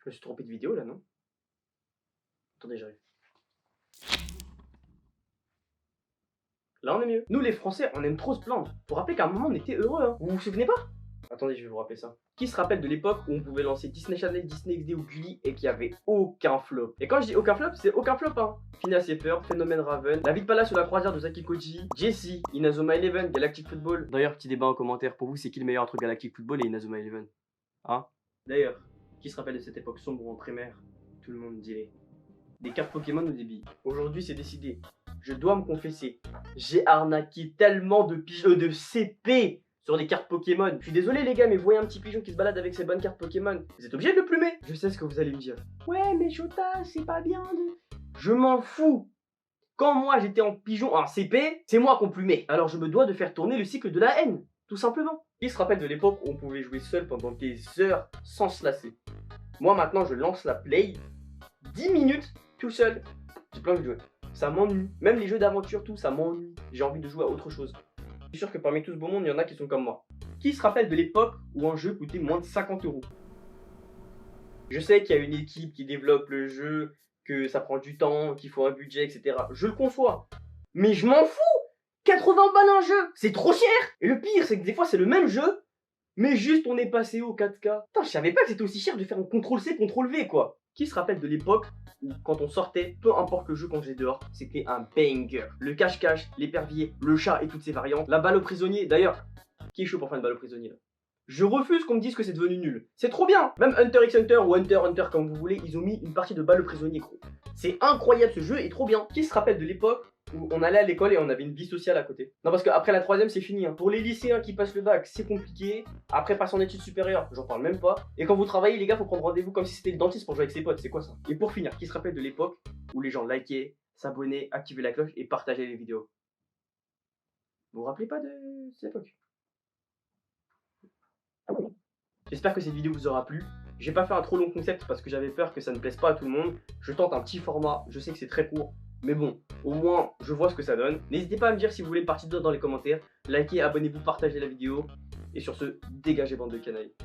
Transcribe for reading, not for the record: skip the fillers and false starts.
Je me suis trompé de vidéo là, non? Attendez, j'arrive. Là, on est mieux. Nous, les Français, on aime trop se plaindre. Faut rappeler qu'à un moment, on était heureux, hein. Vous vous souvenez pas? Attendez, je vais vous rappeler ça. Qui se rappelle de l'époque où on pouvait lancer Disney Channel, Disney XD ou Gulli et qu'il n'y avait aucun flop? Et quand je dis aucun flop, c'est aucun flop, hein. Phineas et Ferb, Phénomène Raven, La vie de Palace ou la croisière de Saki Koji, Jessie, Inazuma Eleven, Galactic Football. D'ailleurs, petit débat en commentaire, pour vous, c'est qui le meilleur entre Galactic Football et Inazuma Eleven? Hein? D'ailleurs, qui se rappelle de cette époque sombre en primaire? Tout le monde dirait. Des cartes Pokémon ou des billes. Aujourd'hui, c'est décidé. Je dois me confesser. J'ai arnaqué tellement de pigeons de CP sur des cartes Pokémon. Je suis désolé les gars, mais vous voyez un petit pigeon qui se balade avec ses bonnes cartes Pokémon. Vous êtes obligé de le plumer. Je sais ce que vous allez me dire. Ouais, mais Shota, c'est pas bien de... Je m'en fous. Quand moi j'étais en pigeon, en CP, c'est moi qu'on plumait. Alors je me dois de faire tourner le cycle de la haine. Tout simplement. Qui se rappelle de l'époque où on pouvait jouer seul pendant des heures sans se lasser? Moi maintenant je lance la play, 10 minutes tout seul. J'ai plein envie de jouer. Ça m'ennuie. Même les jeux d'aventure, tout, ça m'ennuie. J'ai envie de jouer à autre chose. Je suis sûr que parmi tout ce beau monde, il y en a qui sont comme moi. Qui se rappelle de l'époque où un jeu coûtait moins de 50 €? Je sais qu'il y a une équipe qui développe le jeu, que ça prend du temps, qu'il faut un budget, etc. Je le conçois. Mais je m'en fous! 80 balles un jeu! C'est trop cher! Et le pire, c'est que des fois, c'est le même jeu, mais juste on est passé au 4K. Putain, je savais pas que c'était aussi cher de faire un CTRL-C, CTRL-V, quoi. Qui se rappelle de l'époque où, quand on sortait, peu importe le jeu qu'on faisait dehors, c'était un banger. Le cache-cache, l'épervier, le chat et toutes ses variantes, la balle au prisonnier. D'ailleurs, qui est chaud pour faire une balle au prisonnier là? Je refuse qu'on me dise que c'est devenu nul. C'est trop bien. Même Hunter x Hunter ou Hunter x Hunter comme vous voulez, ils ont mis une partie de balle au prisonnier, gros. C'est incroyable, ce jeu est trop bien. Qui se rappelle de l'époque où on allait à l'école et on avait une vie sociale à côté? Non, parce qu'après la troisième, c'est fini, hein. Pour les lycéens qui passent le bac, c'est compliqué. Après, passer en études supérieures, j'en parle même pas. Et quand vous travaillez, les gars, faut prendre rendez-vous comme si c'était le dentiste pour jouer avec ses potes. C'est quoi ça? Et pour finir, qui se rappelle de l'époque où les gens likaient, s'abonnaient, activaient la cloche et partageaient les vidéos? Vous vous rappelez pas de cette époque? J'espère que cette vidéo vous aura plu. J'ai pas fait un trop long concept parce que j'avais peur que ça ne plaise pas à tout le monde. Je tente un petit format, je sais que c'est très court, mais bon, au moins je vois ce que ça donne. N'hésitez pas à me dire si vous voulez une partie 2 dans les commentaires. Likez, abonnez-vous, partagez la vidéo. Et sur ce, dégagez bande de canailles.